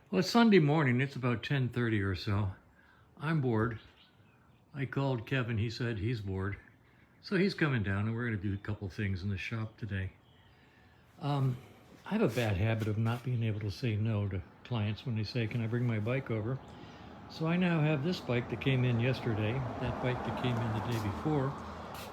Well, it's Sunday morning. It's about 10:30 or so. I'm bored. I called Kevin. He said he's bored. So he's coming down and we're going to do a couple things in the shop today. I have a bad habit of not being able to say no to clients when they say, can I bring my bike over? So I now have this bike that came in yesterday, that bike that came in the day before,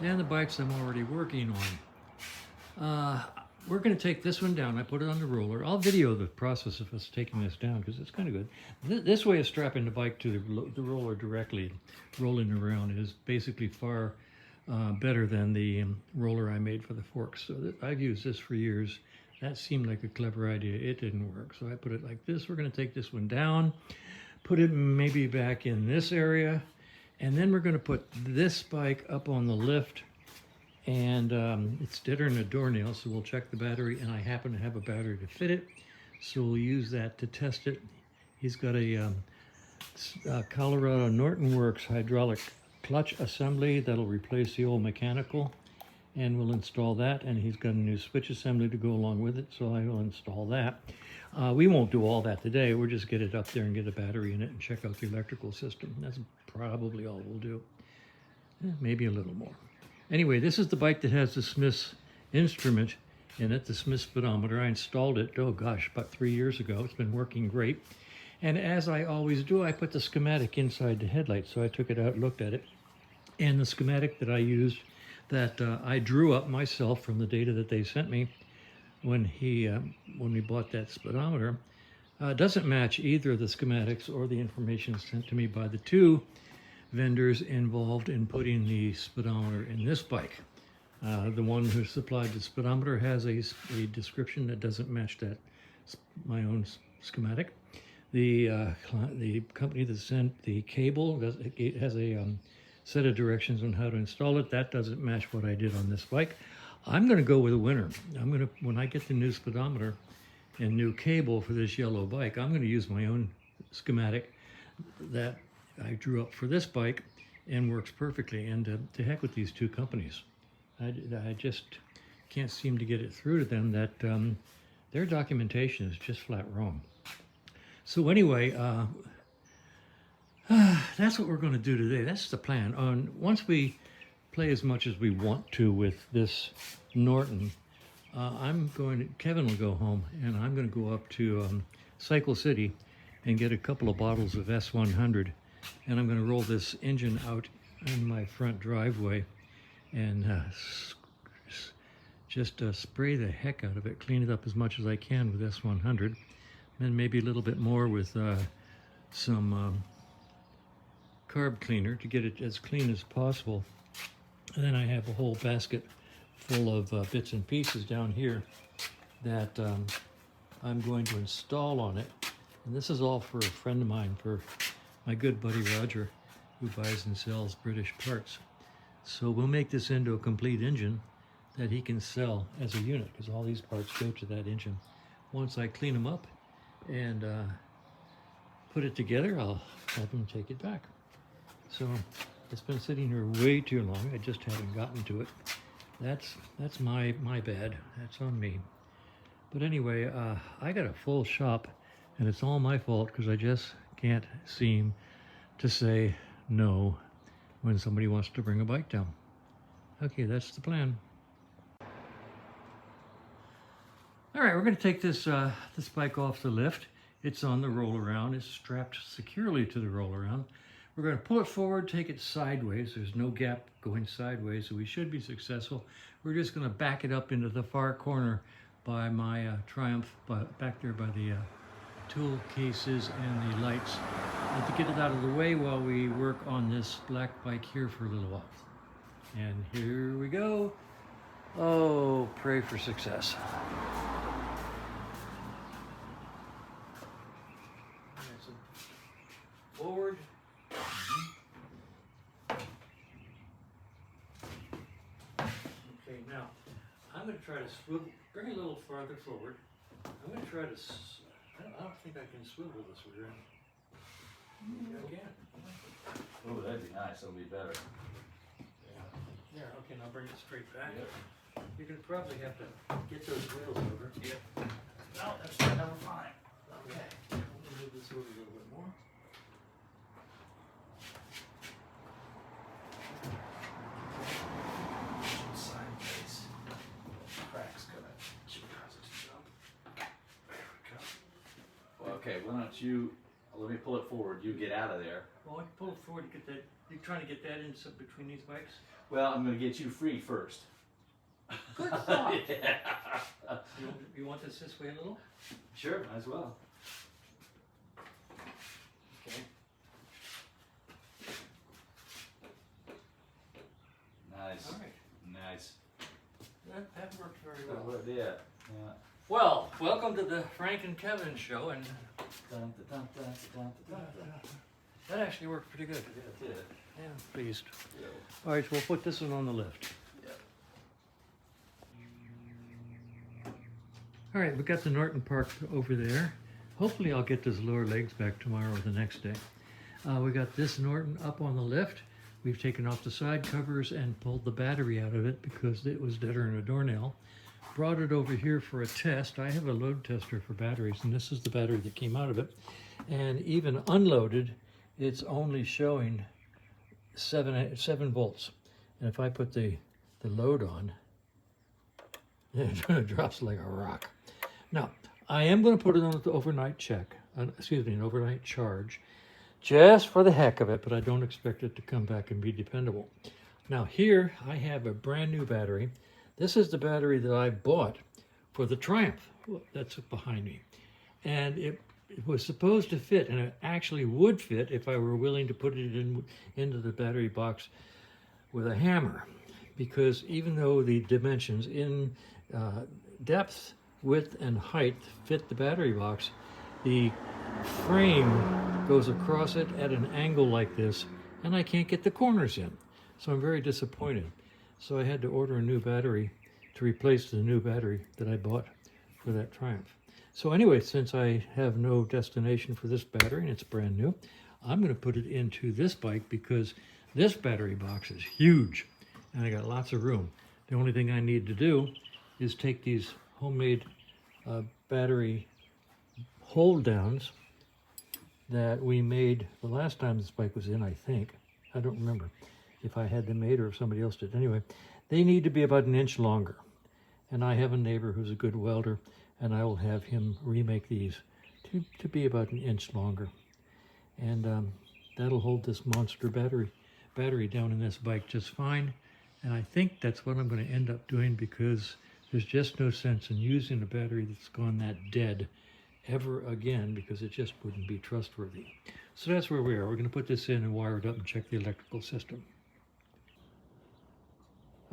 and the bikes I'm already working on. We're going to take this one down. I put it on the roller. I'll video the process of us taking this down because it's kind of good. This way of strapping the bike to the roller directly, rolling around, is basically far better than the roller I made for the forks. So I've used this for years. That seemed like a clever idea. It didn't work. So I put it like this. We're going to take this one down, put it maybe back in this area, and then we're going to put this bike up on the lift. And it's deader than a doornail, so we'll check the battery, and I happen to have a battery to fit it, so we'll use that to test it. He's got a Colorado Norton Works hydraulic clutch assembly that'll replace the old mechanical, and we'll install that. And he's got a new switch assembly to go along with it, so I will install that. We won't do all that today. We'll just get it up there and get a battery in it and check out the electrical system. That's probably all we'll do. Maybe a little more. Anyway, this is the bike that has the Smith's instrument in it, the Smith's speedometer. I installed it, oh gosh, about 3 years ago. It's been working great. And as I always do, I put the schematic inside the headlight. So I took it out, looked at it. And the schematic that I used, that I drew up myself from the data that they sent me when we bought that speedometer, doesn't match either of the schematics or the information sent to me by the two vendors involved in putting the speedometer in this bike. The one who supplied the speedometer has a description that doesn't match my own schematic. The company that sent the cable has a set of directions on how to install it. That doesn't match what I did on this bike. I'm going to go with a winner. When I get the new speedometer and new cable for this yellow bike, I'm going to use my own schematic that I drew up for this bike and works perfectly. And to heck with these two companies. I just can't seem to get it through to them that their documentation is just flat wrong. So anyway, that's what we're going to do today. That's the plan. Once we play as much as we want to with this Norton, Kevin will go home and I'm going to go up to Cycle City and get a couple of bottles of S100. And I'm going to roll this engine out in my front driveway and just spray the heck out of it, clean it up as much as I can with S100, and maybe a little bit more with some carb cleaner to get it as clean as possible. And then I have a whole basket full of bits and pieces down here that I'm going to install on it. And this is all for a friend of mine, for my good buddy Roger, who buys and sells British parts. So we'll make this into a complete engine that he can sell as a unit, because all these parts go to that engine. Once I clean them up and put it together, I'll have him take it back. So it's been sitting here way too long. I just haven't gotten to it. That's my bad. That's on me. But anyway, I got a full shop, and it's all my fault because I just can't seem to say no when somebody wants to bring a bike down. Okay, that's the plan. All right, we're going to take this bike off the lift. It's on the roll around. It's strapped securely to the roll around. We're going to pull it forward, take it sideways. There's no gap going sideways, so we should be successful. We're just going to back it up into the far corner by my Triumph, back there by the tool cases and the lights, and to get it out of the way while we work on this black bike here for a little while. And here we go. Oh, pray for success. Forward. Okay, now I'm going to try to swivel, bring it a little farther forward. I'm going to try to, I don't think I can swivel this rear end. Maybe I can. Oh, that'd be nice. That'll be better. Yeah. There, okay, now bring it straight back. Yep. You're going to probably have to get those wheels over. Yep. No, that's fine. Okay. We'll do this over a little bit more. Sideways. Cracks gonna cause it to jump. There we go. Well, okay, why don't you, let me pull it forward, you get out of there. Well, I can pull it forward to get that. You're trying to get that in between these bikes? Well, I'm gonna get you free first. Good thought. Yeah. You want this way a little? Sure, might as well. Okay. Nice. All right. Nice. That worked very That well. would, yeah. Yeah. Well, welcome to the Frank and Kevin show, and Dun, dun, dun, dun, dun, dun, dun. that actually worked pretty good. Yeah, it did. Yeah, pleased. Yeah. All right, so we'll put this one on the lift. Yep. All right, we got the Norton parked over there. Hopefully I'll get those lower legs back tomorrow or the next day. We got this Norton up on the lift. We've taken off the side covers and pulled the battery out of it because it was deader than a doornail. Brought it over here for a test. I have a load tester for batteries, and this is the battery that came out of it. And even unloaded, it's only showing 7 volts. And if I put the load on, it drops like a rock. Now, I am going to put it on the overnight check, an overnight charge, just for the heck of it, but I don't expect it to come back and be dependable. Now here, I have a brand new battery. This is the battery that I bought for the Triumph. That's behind me. And it was supposed to fit, and it actually would fit if I were willing to put it into the battery box with a hammer. Because even though the dimensions in depth, width, and height fit the battery box, the frame goes across it at an angle like this, and I can't get the corners in. So I'm very disappointed. So I had to order a new battery to replace the new battery that I bought for that Triumph. So anyway, since I have no destination for this battery and it's brand new, I'm going to put it into this bike because this battery box is huge and I got lots of room. The only thing I need to do is take these homemade battery hold downs that we made the last time this bike was in, I think. I don't remember if I had them made or if somebody else did. Anyway, they need to be about an inch longer. And I have a neighbor who's a good welder, and I will have him remake these to be about an inch longer. And that'll hold this monster battery down in this bike just fine. And I think that's what I'm going to end up doing because there's just no sense in using a battery that's gone that dead ever again because it just wouldn't be trustworthy. So that's where we are. We're going to put this in and wire it up and check the electrical system.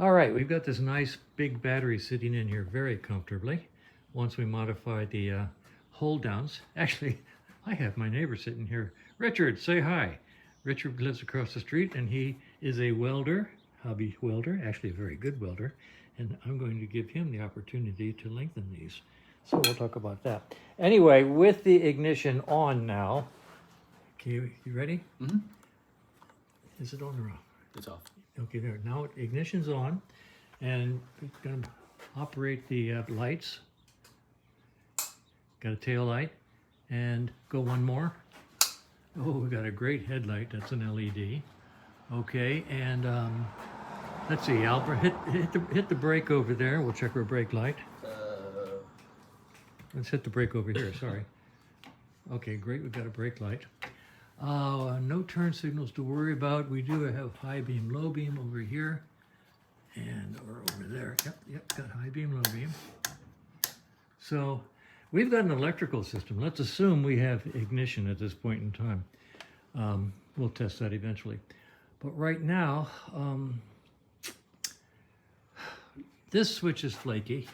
All right, we've got this nice big battery sitting in here very comfortably. Once we modify the hold downs. Actually, I have my neighbor sitting here. Richard, say hi. Richard lives across the street and he is a welder, hobby welder, actually a very good welder. And I'm going to give him the opportunity to lengthen these. So we'll talk about that. Anyway, with the ignition on now, okay, you ready? Mm-hmm. Is it on or off? It's off. Okay, there. Now ignition's on, and we're going to operate the lights. Got a tail light, and go one more. Oh, we got a great headlight. That's an LED. Okay, and let's see. Albert, hit the brake over there. We'll check our brake light. Let's hit the brake over here. Sorry. Okay, great. We've got a brake light. No turn signals to worry about. We do have high beam, low beam over here, or over there. Yep, got high beam, low beam. So we've got an electrical system. Let's assume we have ignition at this point in time. We'll test that eventually. But right now, this switch is flaky,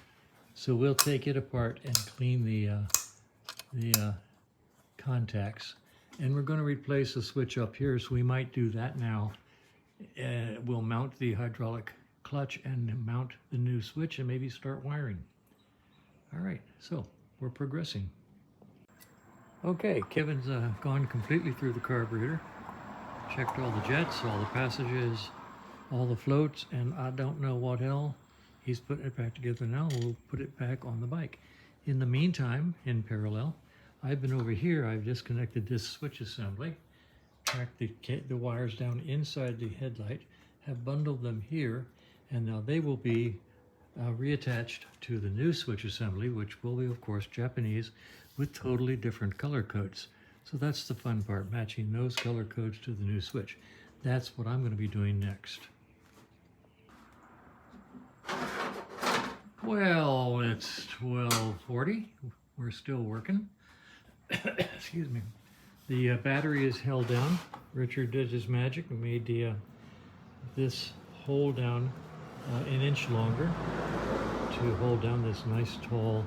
so we'll take it apart and clean the contacts. And we're going to replace the switch up here, so we might do that now. We'll mount the hydraulic clutch and mount the new switch and maybe start wiring. All right, so we're progressing. Okay, Kevin's gone completely through the carburetor, checked all the jets, all the passages, all the floats, and I don't know what hell. He's putting it back together now. We'll put it back on the bike. In the meantime, in parallel, I've been over here, I've disconnected this switch assembly, tracked the wires down inside the headlight, have bundled them here, and now they will be reattached to the new switch assembly, which will be, of course, Japanese with totally different color codes. So that's the fun part, matching those color codes to the new switch. That's what I'm going to be doing next. Well, it's 12:40. We're still working. Excuse me. The battery is held down. Richard did his magic and made this hold down an inch longer to hold down this nice tall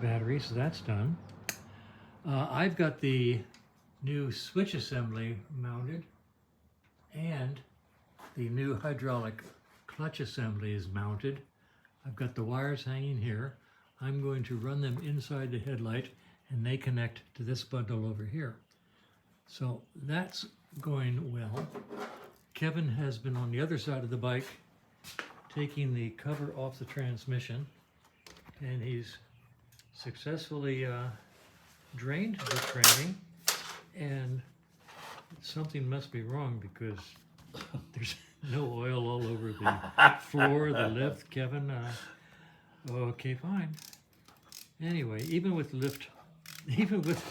battery. So that's done. I've got the new switch assembly mounted, and the new hydraulic clutch assembly is mounted. I've got the wires hanging here. I'm going to run them inside the headlight, and they connect to this bundle over here. So that's going well. Kevin has been on the other side of the bike taking the cover off the transmission, and he's successfully drained the tranny, and something must be wrong because there's no oil all over the floor, the lift. Kevin, okay, fine. Anyway, even with lift, even with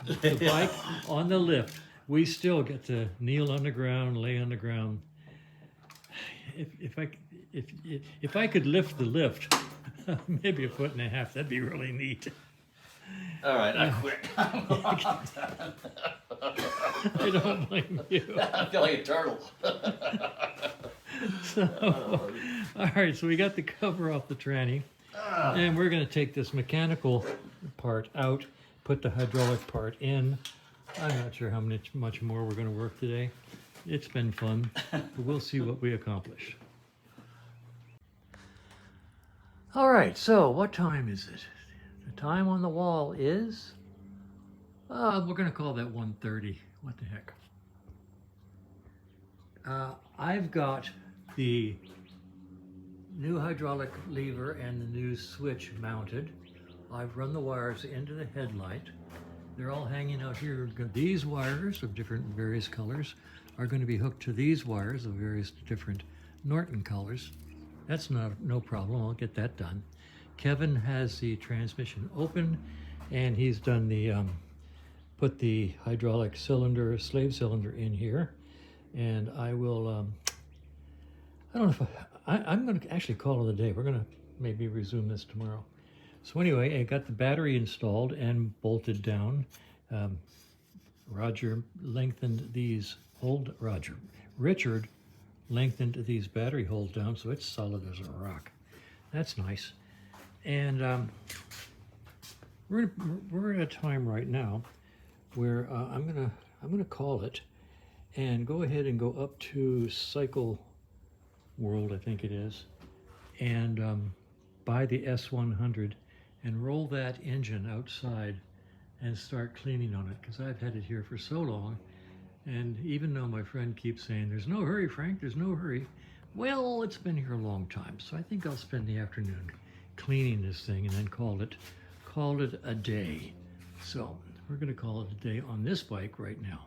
the bike on the lift, we still get to kneel on the ground, lay on the ground. If I could lift the lift, maybe 1.5 feet, that'd be really neat. All right, I quit. I don't blame you. I feel like a turtle. So, all right, so we got the cover off the tranny, and we're going to take this mechanical part out, put the hydraulic part in. I'm not sure how much more we're going to work today. It's been fun, but we'll see what we accomplish. All right, so what time is it? The time on the wall is, we're going to call that 1:30. What the heck? I've got the new hydraulic lever and the new switch mounted. I've run the wires into the headlight. They're all hanging out here. These wires of various colors are going to be hooked to these wires of various different Norton colors. That's no problem. I'll get that done. Kevin has the transmission open, and he's done put the hydraulic cylinder, slave cylinder in here. And I will, I don't know if I'm going to actually call it a day. We're going to maybe resume this tomorrow. So anyway, I got the battery installed and bolted down. Richard lengthened these battery holds down, so it's solid as a rock. That's nice. And we're at a time right now where I'm gonna call it and go ahead and go up to Cycle World, I think it is, and buy the S100 and roll that engine outside and start cleaning on it, because I've had it here for so long. And even though my friend keeps saying, there's no hurry, Frank, there's no hurry. Well, it's been here a long time, so I think I'll spend the afternoon cleaning this thing and then call it a day. So we're gonna call it a day on this bike right now.